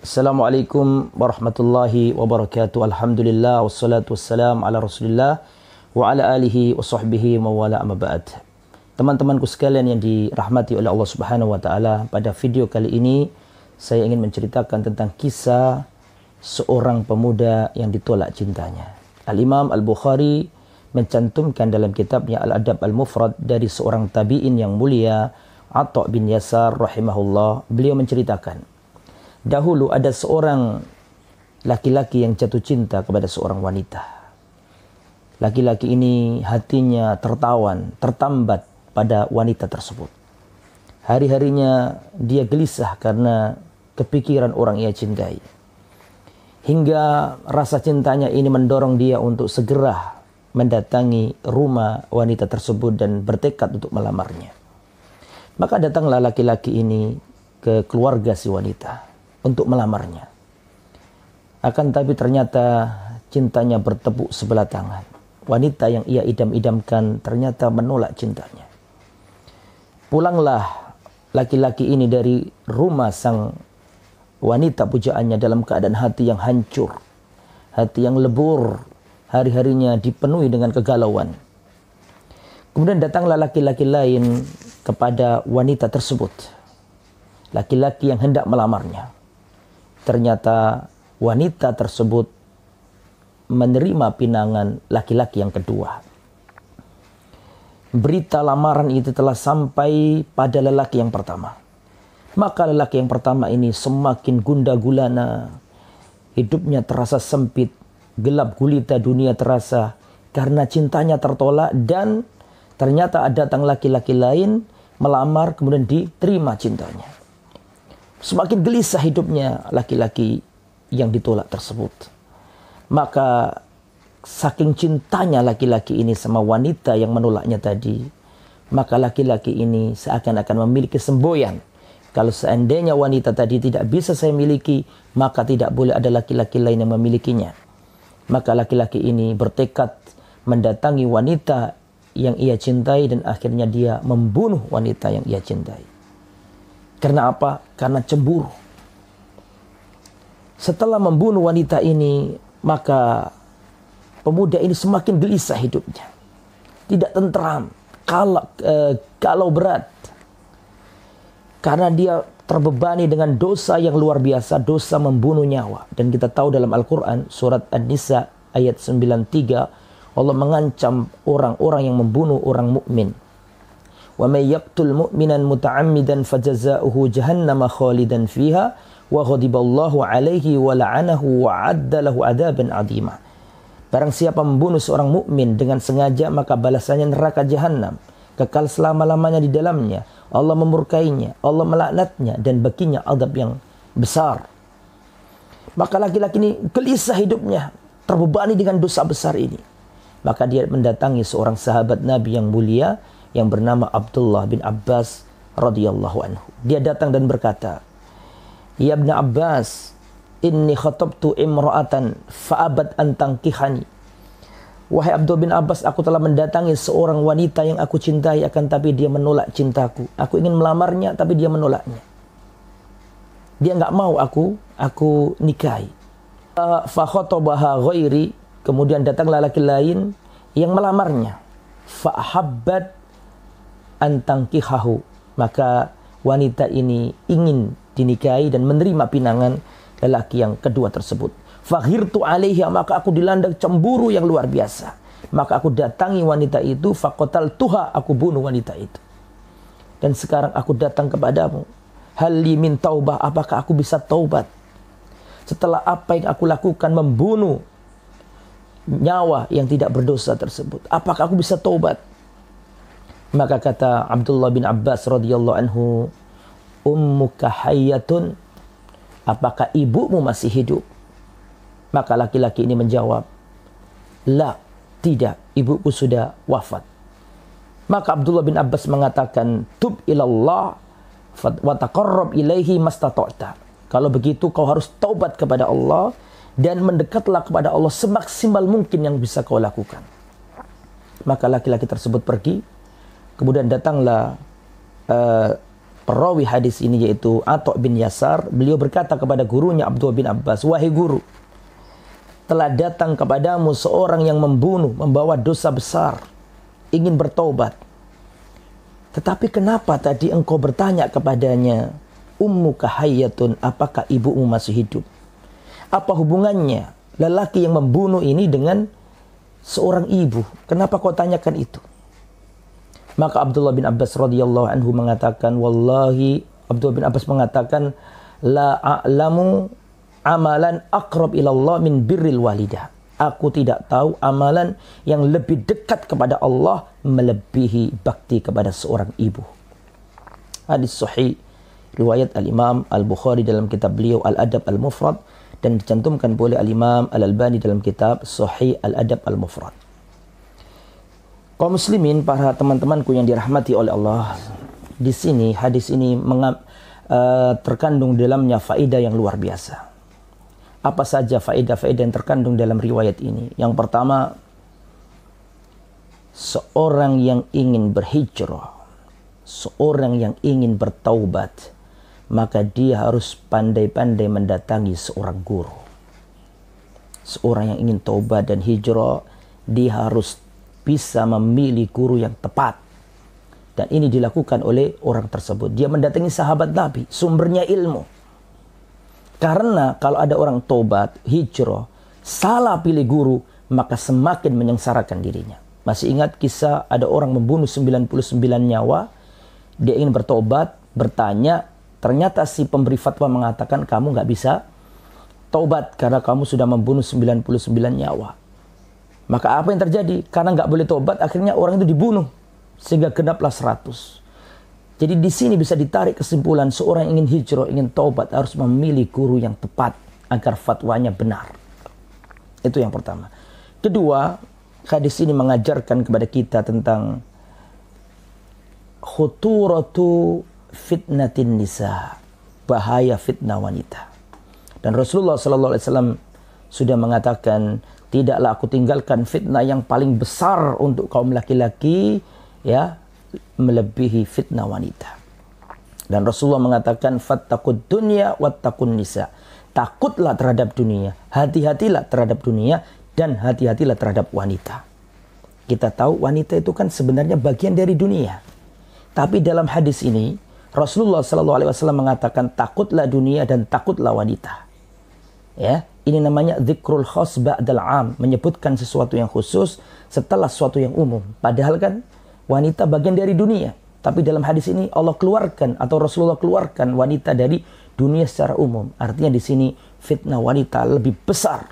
Assalamualaikum warahmatullahi wabarakatuh. Alhamdulillah wassalatu wassalam ala Rasulillah wa ala alihi wa sahbihi wa wala amma ba'd. Teman-temanku sekalian yang dirahmati oleh Allah Subhanahu wa taala, pada video kali ini saya ingin menceritakan tentang kisah seorang pemuda yang ditolak cintanya. Al-Imam Al-Bukhari mencantumkan dalam kitabnya Al-Adab Al-Mufrad dari seorang tabi'in yang mulia, Atha bin Yasar rahimahullah. Beliau menceritakan, dahulu ada seorang laki-laki yang jatuh cinta kepada seorang wanita. Laki-laki ini hatinya tertawan, tertambat pada wanita tersebut. Hari-harinya dia gelisah karena kepikiran orang ia cintai. Hingga rasa cintanya ini mendorong dia untuk segera mendatangi rumah wanita tersebut dan bertekad untuk melamarnya. Maka datanglah laki-laki ini ke keluarga si wanita untuk melamarnya. Akan tapi ternyata cintanya bertepuk sebelah tangan. Wanita yang ia idam-idamkan ternyata menolak cintanya. Pulanglah laki-laki ini dari rumah sang wanita pujaannya dalam keadaan hati yang hancur, hati yang lebur, hari-harinya dipenuhi dengan kegalauan. Kemudian datanglah laki-laki lain kepada wanita tersebut, laki-laki yang hendak melamarnya. Ternyata wanita tersebut menerima pinangan laki-laki yang kedua. Berita lamaran itu telah sampai pada lelaki yang pertama. Maka lelaki yang pertama ini semakin gundah gulana. Hidupnya terasa sempit, gelap gulita dunia terasa karena cintanya tertolak, dan ternyata datang laki-laki lain melamar kemudian diterima cintanya. Semakin gelisah hidupnya laki-laki yang ditolak tersebut. Maka saking cintanya laki-laki ini sama wanita yang menolaknya tadi, maka laki-laki ini seakan-akan memiliki semboyan. Kalau seandainya wanita tadi tidak bisa saya miliki, maka tidak boleh ada laki-laki lain yang memilikinya. Maka laki-laki ini bertekad mendatangi wanita yang ia cintai dan akhirnya dia membunuh wanita yang ia cintai. Karena apa? Karena cemburu. Setelah membunuh wanita ini, maka pemuda ini semakin gelisah hidupnya. Tidak tentram, kalau berat. Karena dia terbebani dengan dosa yang luar biasa, dosa membunuh nyawa. Dan kita tahu dalam Al-Quran, surat An-Nisa ayat 93, Allah mengancam orang-orang yang membunuh orang mukmin. وَمَنْ يَقْتُلْ مُؤْمِنًا مُتَعَمِّدًا فَجَزَاؤُهُ جَهَنَّمَ خَالِدًا فِيهَا وَغَضِبَ اللَّهُ عَلَيْهِ وَلَعَنَهُ وَعَدَّ لَهُ عَذَابًا عَظِيمًا. Barang siapa membunuh seorang mukmin dengan sengaja, maka balasannya neraka jahanam, kekal selama-lamanya di dalamnya. Allah memurkainya, Allah melaknatnya, dan baginya azab yang besar. Maka laki-laki ini gelisah hidupnya, terbebani dengan dosa besar ini. Maka dia mendatangi seorang sahabat Nabi yang mulia yang bernama Abdullah bin Abbas radhiyallahu anhu. Dia datang dan berkata, "Ya Ibn Abbas, inni khatabtu imra'atan fa'abat an tankihani." Wahai Abdullah bin Abbas, aku telah mendatangi seorang wanita yang aku cintai, akan tapi dia menolak cintaku. Aku ingin melamarnya tapi dia menolaknya. Dia enggak mau aku nikahi. Fa khatabaha ghairi, kemudian datanglah laki lain yang melamarnya. Fa habbat antangkihahu, maka wanita ini ingin dinikahi dan menerima pinangan lelaki yang kedua tersebut. Faghirtu alaiha, maka aku dilanda cemburu yang luar biasa. Maka aku datangi wanita itu, faqataltuha, aku bunuh wanita itu. Dan sekarang aku datang kepadamu, hal li min taubah, apakah aku bisa taubat setelah apa yang aku lakukan, membunuh nyawa yang tidak berdosa tersebut? Apakah aku bisa taubat? Maka kata Abdullah bin Abbas radhiyallahu anhu, ummuka hayyatun, apakah ibumu masih hidup? Maka laki-laki ini menjawab, la, tidak, ibuku sudah wafat. Maka Abdullah bin Abbas mengatakan, tub ilallah wa taqarrab ilaihi mastata'ta. Kalau begitu kau harus taubat kepada Allah dan mendekatlah kepada Allah semaksimal mungkin yang bisa kau lakukan. Maka laki-laki tersebut pergi. Kemudian datanglah perawi hadis ini yaitu Atha bin Yasar, beliau berkata kepada gurunya Abdullah bin Abbas, "Wahai guru, telah datang kepadamu seorang yang membunuh, membawa dosa besar, ingin bertaubat. Tetapi kenapa tadi engkau bertanya kepadanya, ummuka hayyatun, apakah ibumu masih hidup? Apa hubungannya lelaki yang membunuh ini dengan seorang ibu? Kenapa kau tanyakan itu?" Maka Abdullah bin Abbas radhiyallahu anhu mengatakan, wallahi, Abdullah bin Abbas mengatakan, la a'lamu amalan aqrab ilallah min birril walidah. Aku tidak tahu amalan yang lebih dekat kepada Allah melebihi bakti kepada seorang ibu. Hadis sahih riwayat Al-Imam Al-Bukhari dalam kitab beliau Al-Adab Al-Mufrad dan dicantumkan oleh Al-Imam Al-Albani dalam kitab Sahih Al-Adab Al-Mufrad. Kaum muslimin, para teman-temanku yang dirahmati oleh Allah, di sini hadis ini terkandung dalamnya faedah yang luar biasa. Apa saja faedah-faedah yang terkandung dalam riwayat ini? Yang pertama, seorang yang ingin berhijrah, seorang yang ingin bertaubat, maka dia harus pandai-pandai mendatangi seorang guru. Seorang yang ingin taubat dan hijrah, dia harus bisa memilih guru yang tepat. Dan ini dilakukan oleh orang tersebut. Dia mendatangi sahabat Nabi, sumbernya ilmu. Karena kalau ada orang tobat, hijrah, salah pilih guru, maka semakin menyengsarakan dirinya. Masih ingat kisah ada orang membunuh 99 nyawa, dia ingin bertobat, bertanya, ternyata si pemberi fatwa mengatakan kamu nggak bisa taubat karena kamu sudah membunuh 99 nyawa. Maka apa yang terjadi? Karena nggak boleh tobat, akhirnya orang itu dibunuh sehingga genaplah 100. Jadi di sini bisa ditarik kesimpulan seorang yang ingin hijrah, ingin taubat harus memilih guru yang tepat agar fatwanya benar. Itu yang pertama. Kedua, hadis ini mengajarkan kepada kita tentang khuturatu fitnatin nisa, bahaya fitnah wanita. Dan Rasulullah SAW sudah mengatakan, tidaklah aku tinggalkan fitnah yang paling besar untuk kaum laki-laki, ya, melebihi fitnah wanita. Dan Rasulullah mengatakan, fattaqud dunya wattaqun nisa. Takutlah terhadap dunia, hati-hatilah terhadap dunia, dan hati-hatilah terhadap wanita. Kita tahu wanita itu kan sebenarnya bagian dari dunia. Tapi dalam hadis ini, Rasulullah SAW mengatakan, takutlah dunia dan takutlah wanita. Ya, ini namanya dzikrul khas ba'dal 'am, menyebutkan sesuatu yang khusus setelah sesuatu yang umum. Padahal kan wanita bagian dari dunia. Tapi dalam hadis ini Allah keluarkan atau Rasulullah keluarkan wanita dari dunia secara umum. Artinya di sini fitnah wanita lebih besar.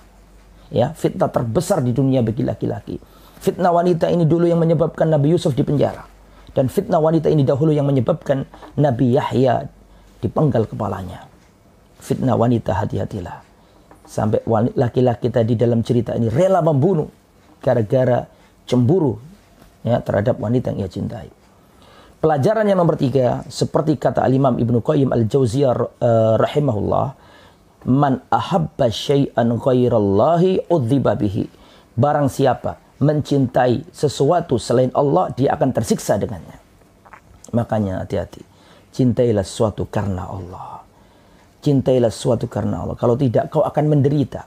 Ya, fitnah terbesar di dunia bagi laki-laki. Fitnah wanita ini dulu yang menyebabkan Nabi Yusuf dipenjara. Dan fitnah wanita ini dahulu yang menyebabkan Nabi Yahya dipenggal kepalanya. Fitnah wanita, hati-hatilah. Sampai laki-laki tadi dalam cerita ini rela membunuh gara-gara cemburu, ya, terhadap wanita yang ia cintai. Pelajaran yang nomor 3, seperti kata Al-Imam Ibnu Qayyim Al-Jauziyah rahimahullah, man ahabba syai'an ghairallahi udziba bihi. Barang siapa mencintai sesuatu selain Allah, dia akan tersiksa dengannya. Makanya hati-hati. Cintailah sesuatu karena Allah. Cintailah sesuatu karena Allah. Kalau tidak, kau akan menderita.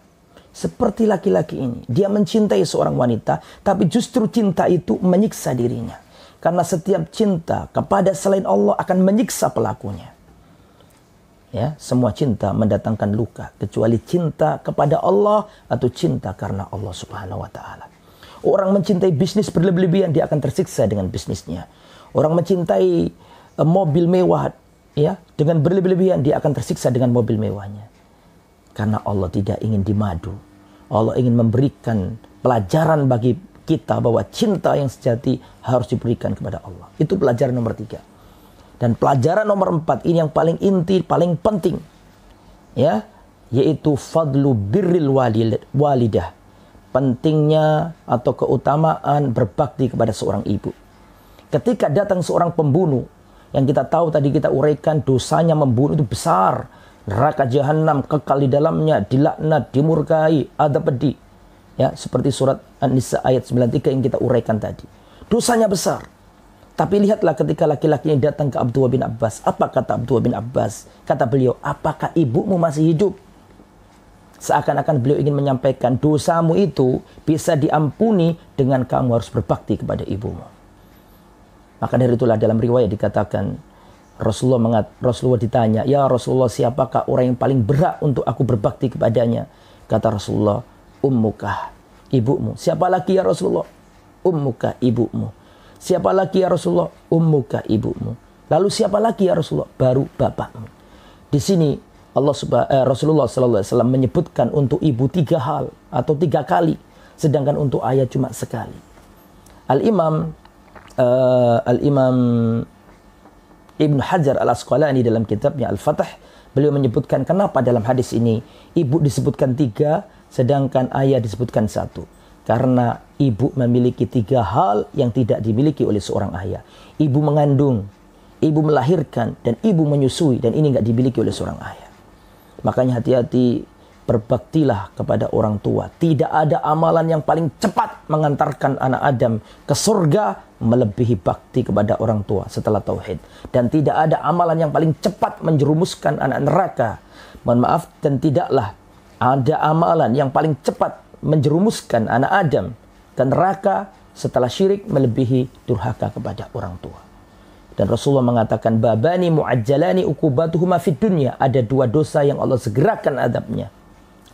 Seperti laki-laki ini, dia mencintai seorang wanita, tapi justru cinta itu menyiksa dirinya. Karena setiap cinta kepada selain Allah akan menyiksa pelakunya. Ya, semua cinta mendatangkan luka, kecuali cinta kepada Allah atau cinta karena Allah Subhanahu wa taala. Orang mencintai bisnis berlebihan, dia akan tersiksa dengan bisnisnya. Orang mencintai mobil mewah, ya, dengan berlebihan, dia akan tersiksa dengan mobil mewahnya. Karena Allah tidak ingin dimadu. Allah ingin memberikan pelajaran bagi kita bahwa cinta yang sejati harus diberikan kepada Allah. Itu pelajaran nomor 3. Dan pelajaran nomor 4, ini yang paling inti, paling penting, ya, yaitu fadlu birril walidah. Pentingnya atau keutamaan berbakti kepada seorang ibu. Ketika datang seorang pembunuh, yang kita tahu tadi kita uraikan dosanya membunuh itu besar. Neraka jahanam, kekal di dalamnya, dilaknat, dimurkai, adab pedih. Ya, seperti surat An-Nisa ayat 93 yang kita uraikan tadi. Dosanya besar. Tapi lihatlah ketika laki-laki ini datang ke Abdullah bin Abbas. Apa kata Abdullah bin Abbas? Kata beliau, apakah ibumu masih hidup? Seakan-akan beliau ingin menyampaikan, dosamu itu bisa diampuni dengan kamu harus berbakti kepada ibumu. Maka dari itulah dalam riwayat dikatakan, Rasulullah ditanya, ya Rasulullah, siapakah orang yang paling berat untuk aku berbakti kepadanya? Kata Rasulullah, ummukah, ibumu. Siapa lagi ya Rasulullah? Ummuka, ibumu. Siapa lagi ya Rasulullah? Ummuka, ibumu. Lalu siapa lagi ya Rasulullah? Baru bapakmu. Di sini Rasulullah SAW menyebutkan untuk ibu 3 hal atau 3 kali, sedangkan untuk ayah cuma sekali. Al-Imam Ibn Hajar Al-Asqalani dalam kitabnya Al-Fath, beliau menyebutkan kenapa dalam hadis ini ibu disebutkan 3, sedangkan ayah disebutkan 1. Karena ibu memiliki 3 hal yang tidak dimiliki oleh seorang ayah. Ibu mengandung, ibu melahirkan, dan ibu menyusui, dan ini nggak dimiliki oleh seorang ayah. Makanya hati-hati, berbaktilah kepada orang tua. Tidak ada amalan yang paling cepat mengantarkan anak Adam ke surga melebihi bakti kepada orang tua setelah tauhid. Dan tidak ada amalan yang paling cepat menjerumuskan anak neraka. Mohon maaf, dan tidaklah ada amalan yang paling cepat menjerumuskan anak Adam ke neraka setelah syirik melebihi durhaka kepada orang tua. Dan Rasulullah mengatakan, babani mu'ajjalani ukubatuhuma fid dunya. Ada 2 dosa yang Allah segerakan adabnya.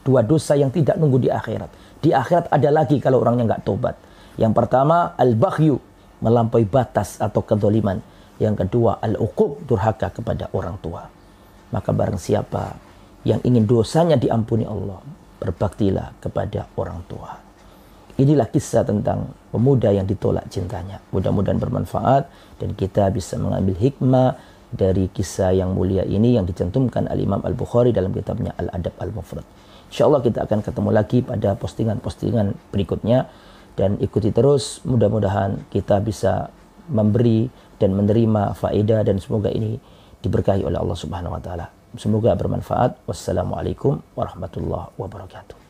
2 dosa yang tidak nunggu di akhirat. Di akhirat ada lagi kalau orangnya nggak tobat. Yang pertama, al-baghyu, melampaui batas atau kezaliman. Yang kedua, al-uquq, durhaka kepada orang tua. Maka barang siapa yang ingin dosanya diampuni Allah, berbaktilah kepada orang tua. Inilah kisah tentang pemuda yang ditolak cintanya. Mudah-mudahan bermanfaat dan kita bisa mengambil hikmah dari kisah yang mulia ini yang dicantumkan Al-Imam Al-Bukhari dalam kitabnya Al-Adab Al-Mufrad. InsyaAllah kita akan ketemu lagi pada postingan-postingan berikutnya. Dan ikuti terus, mudah-mudahan kita bisa memberi dan menerima faedah dan semoga ini diberkahi oleh Allah Subhanahu wa taala. Semoga bermanfaat. Wassalamualaikum warahmatullahi wabarakatuh.